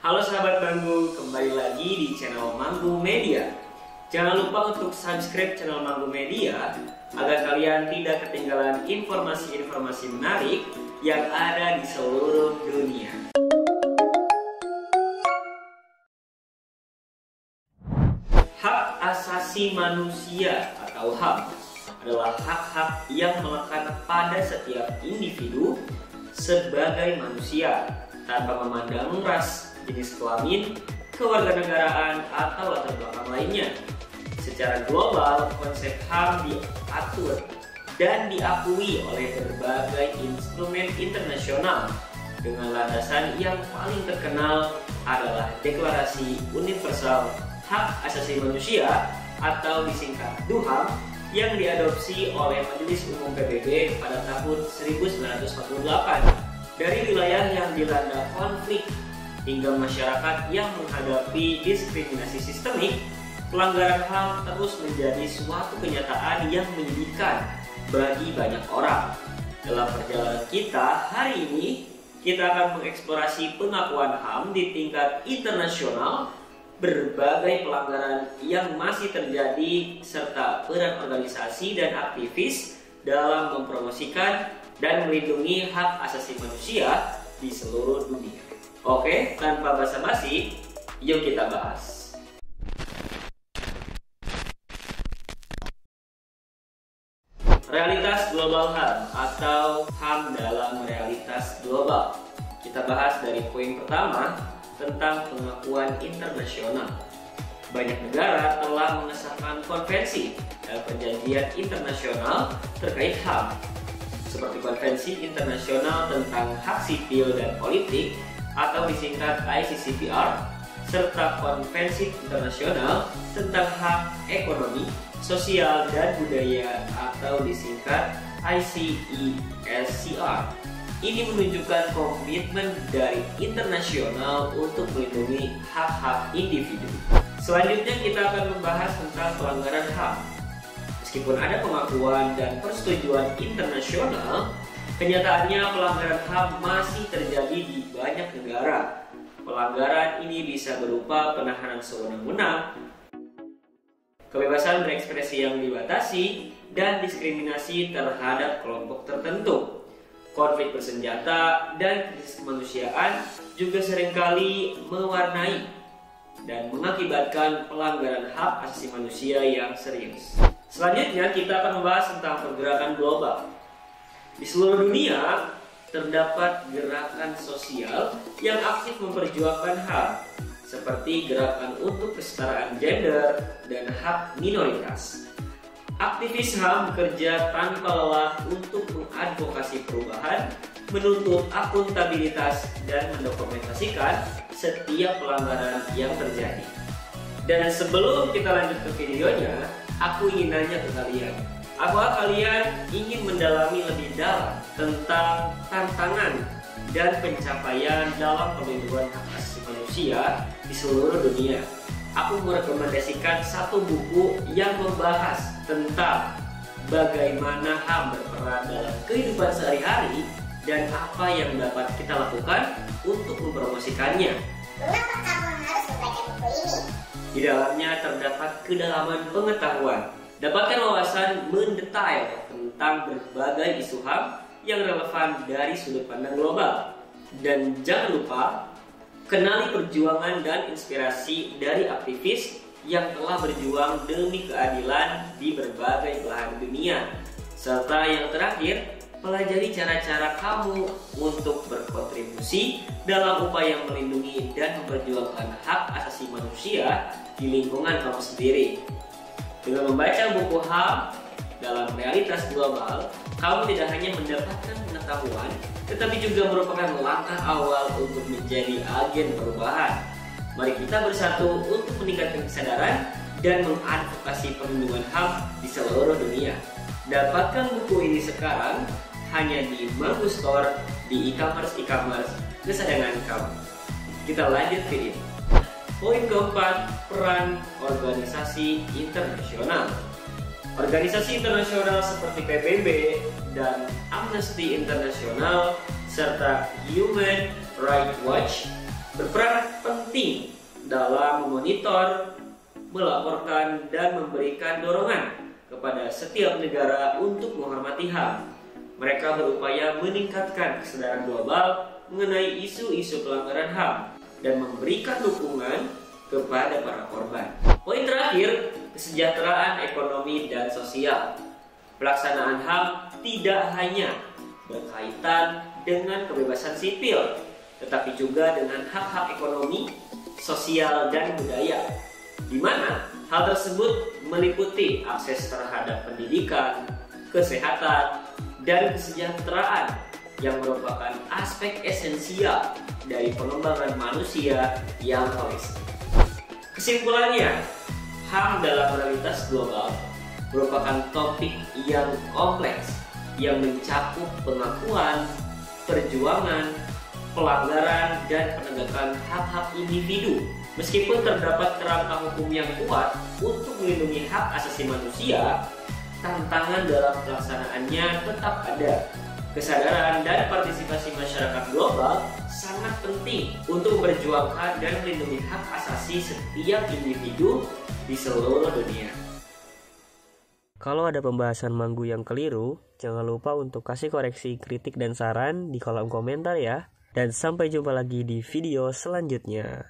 Halo sahabat Manggu, kembali lagi di channel Manggu Media. Jangan lupa untuk subscribe channel Manggu Media agar kalian tidak ketinggalan informasi-informasi menarik yang ada di seluruh dunia. Hak asasi manusia atau HAM adalah hak-hak yang melekat pada setiap individu sebagai manusia tanpa memandang ras, jenis kelamin, kewarganegaraan, atau latar belakang lainnya. Secara global, konsep HAM diatur dan diakui oleh berbagai instrumen internasional dengan landasan yang paling terkenal adalah Deklarasi Universal Hak Asasi Manusia atau disingkat DUHAM yang diadopsi oleh Majelis Umum PBB pada tahun 1948. Dari wilayah yang dilanda konflik hingga masyarakat yang menghadapi diskriminasi sistemik, pelanggaran HAM terus menjadi suatu kenyataan yang menyedihkan bagi banyak orang. Dalam perjalanan kita hari ini, kita akan mengeksplorasi pengakuan HAM di tingkat internasional, berbagai pelanggaran yang masih terjadi, serta peran organisasi dan aktivis dalam mempromosikan dan melindungi hak asasi manusia di seluruh dunia. Oke, tanpa basa-basi, yuk kita bahas. Realitas global HAM atau HAM dalam realitas global. Kita bahas dari poin pertama tentang pengakuan internasional. Banyak negara telah mengesahkan konvensi dan perjanjian internasional terkait HAM, seperti Konvensi Internasional tentang Hak Sipil dan Politik atau disingkat ICCPR, serta Konvensi Internasional tentang Hak Ekonomi, Sosial, dan Budaya atau disingkat ICESCR. Ini menunjukkan komitmen dari internasional untuk melindungi hak-hak individu. Selanjutnya kita akan membahas tentang pelanggaran HAM. Meskipun ada pengakuan dan persetujuan internasional, kenyataannya pelanggaran HAM masih terjadi di banyak negara. Pelanggaran ini bisa berupa penahanan sewenang-wenang, kebebasan berekspresi yang dibatasi, dan diskriminasi terhadap kelompok tertentu. Konflik bersenjata dan krisis kemanusiaan juga seringkali mewarnai dan mengakibatkan pelanggaran hak asasi manusia yang serius. Selanjutnya kita akan membahas tentang pergerakan global. Di seluruh dunia terdapat gerakan sosial yang aktif memperjuangkan HAM, seperti gerakan untuk kesetaraan gender dan hak minoritas. Aktivis HAM bekerja tanpa lelah untuk mengadvokasi perubahan, menuntut akuntabilitas, dan mendokumentasikan setiap pelanggaran yang terjadi. Dan sebelum kita lanjut ke videonya, aku ingin nanya ke kalian, apakah kalian ingin mendalami lebih dalam tentang tantangan dan pencapaian dalam perlindungan hak asasi manusia di seluruh dunia? Aku merekomendasikan satu buku yang membahas tentang bagaimana HAM berperan dalam kehidupan sehari-hari dan apa yang dapat kita lakukan untuk mempromosikannya. Mengapa kamu harus membaca buku ini? Di dalamnya terdapat kedalaman pengetahuan, dapatkan wawasan mendetail tentang berbagai isu HAM yang relevan dari sudut pandang global. Dan jangan lupa, kenali perjuangan dan inspirasi dari aktivis yang telah berjuang demi keadilan di berbagai belahan dunia. Serta yang terakhir, pelajari cara-cara kamu untuk berkontribusi dalam upaya melindungi dan memperjuangkan hak asasi manusia di lingkungan kamu sendiri. Dengan membaca buku HAM dalam realitas global, kamu tidak hanya mendapatkan pengetahuan, tetapi juga merupakan langkah awal untuk menjadi agen perubahan. Mari kita bersatu untuk meningkatkan kesadaran dan mengadvokasi perlindungan HAM di seluruh dunia. Dapatkan buku ini sekarang hanya di Manggu Store di e-commerce kesayangan kamu. Kita lanjut video. Poin keempat, peran organisasi internasional. Organisasi internasional seperti PBB dan Amnesty International serta Human Rights Watch berperan penting penting dalam memonitor, melaporkan, dan memberikan dorongan kepada setiap negara untuk menghormati HAM. Mereka berupaya meningkatkan kesadaran global mengenai isu-isu pelanggaran HAM dan memberikan dukungan kepada para korban. Poin terakhir, kesejahteraan ekonomi dan sosial. Pelaksanaan HAM tidak hanya berkaitan dengan kebebasan sipil, tetapi juga dengan hak-hak ekonomi, sosial, dan budaya, di mana hal tersebut meliputi akses terhadap pendidikan, kesehatan, dan kesejahteraan yang merupakan aspek esensial dari pengembangan manusia yang holistik. Kesimpulannya, HAM dalam realitas global merupakan topik yang kompleks yang mencakup pengakuan, perjuangan, pelanggaran, dan penegakan hak-hak individu. Meskipun terdapat kerangka hukum yang kuat untuk melindungi hak asasi manusia, tantangan dalam pelaksanaannya tetap ada. Kesadaran dan partisipasi masyarakat global sangat penting untuk memperjuangkan dan melindungi hak asasi setiap individu di seluruh dunia. Kalau ada pembahasan Manggu yang keliru, jangan lupa untuk kasih koreksi, kritik, dan saran di kolom komentar ya. Dan sampai jumpa lagi di video selanjutnya.